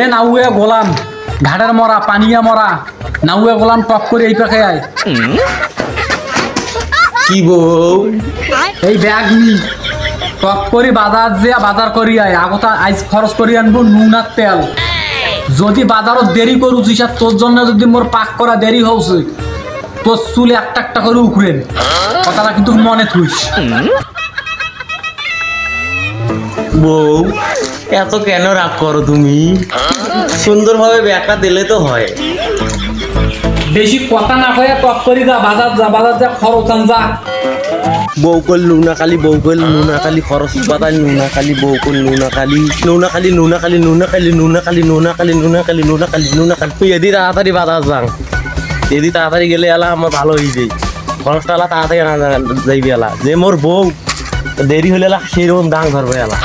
এ নাউয়া গোলাম ঘাটের মরা পানিয়া মরা নাউয়া গোলাম টপ করে এই পাখে আয় কি বউ এই ব্যাগ নি টপ করে বাজার যে বাজার করি আয় আগতা আইস খরচ করি আনবো নুন আর তেল যদি বাজারত দেরি করুছিস আর তোর জন্য যদি মোর পাক করা দেরি হচ্ছে তোর চুল একটা একটা করে উখড়েন কথাটা কিন্তু মনে থুইস বউ এত কেন রাগ করো তুমি সুন্দরভাবে ব্যাগটা দিলে তো হয় বেশি কথা না কয়ে টপ করি যা বাজার যা খরচ আন যা বউ কল নুনা খালি বউ কল নুনা খালি খরচ বাতাল নুনা খালি বউ কল নুনা খালি নুনা খালি নুনা খালি নুনা খালি নুনা খালি নুনা খালি নুনা খালি নুনা খালি নুনা খালি তুই এদি তাড়াতাড়ি বাজার যাং এদি তাড়াতাড়ি গেলে এলা আমার ভালো হয়ে যায় খরচটা এলা তাড়াতাড়ি আনা যাইবে এলা যে মোর বউ দেরি হলে এলা সেরকম দাং ধরবে এলা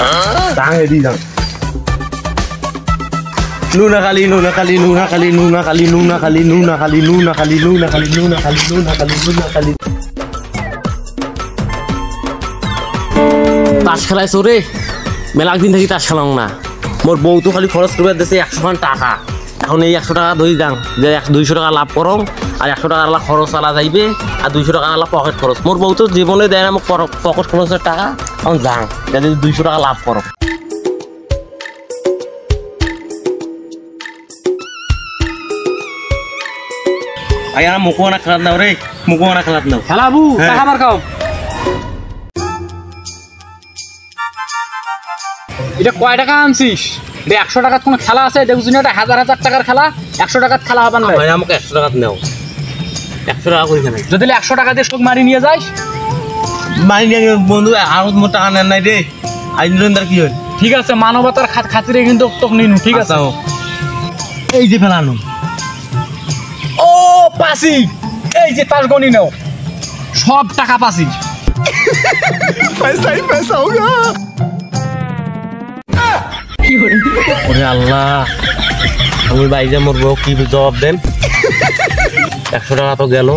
দাং এদি দাং নুনা খালি নুনা খালি নুনা খালি নুনা খালি নুনা খালি নুনা খালি নুনা খালি নুনা খালি নুনা খালি নুনা খালি নুনা খালি তাস খেলায় চোরে মেলা দিন থাকি তাস খেলাম না মোর বউ তো খালি খরচ করবে দেশে 100 টাকা এখন এই 100 টাকা ধরি যাং যে 200 টাকা লাভ করো আর 100 টাকা আলা খরচ আলা যাইবে আর 200 টাকা আলা পকেট খরচ মোর বউ তো জীবনে দেয় না পকেট খরচের টাকা এখন যাং যাতে 200 টাকা লাভ করো আয়া মুখো না খেলাত নাও রে মুখো না খেলাত নাও খেলাবু টাকা মার খাও এটা কয় টাকা আনছিস রে 100 টাকার কোনো খেলা আছে দেখুন এটা 1000 টাকার খেলা 100 টাকার খেলা হবে না ভাই আমাকে 100 টাকা নাও 100 টাকা কই কেন যদি 100 টাকা দিয়ে শোক মারি নিয়ে যাস মারি নিয়ে বন্ধু আর মোর টাকা নেন নাই রে আইনদার কি হল ঠিক আছে মানবতার খাতিরে কিন্তু তোকে নিনু ঠিক আছে এই যে ফেলানো ও পাসি এই যে তার গনি নাও সব টাকা পাসি पैसा ही पैसा होगा ওরে আল্লাহ আমি বাইজা মোর বউ কি জবাব দেন 100 টাকা তো গেল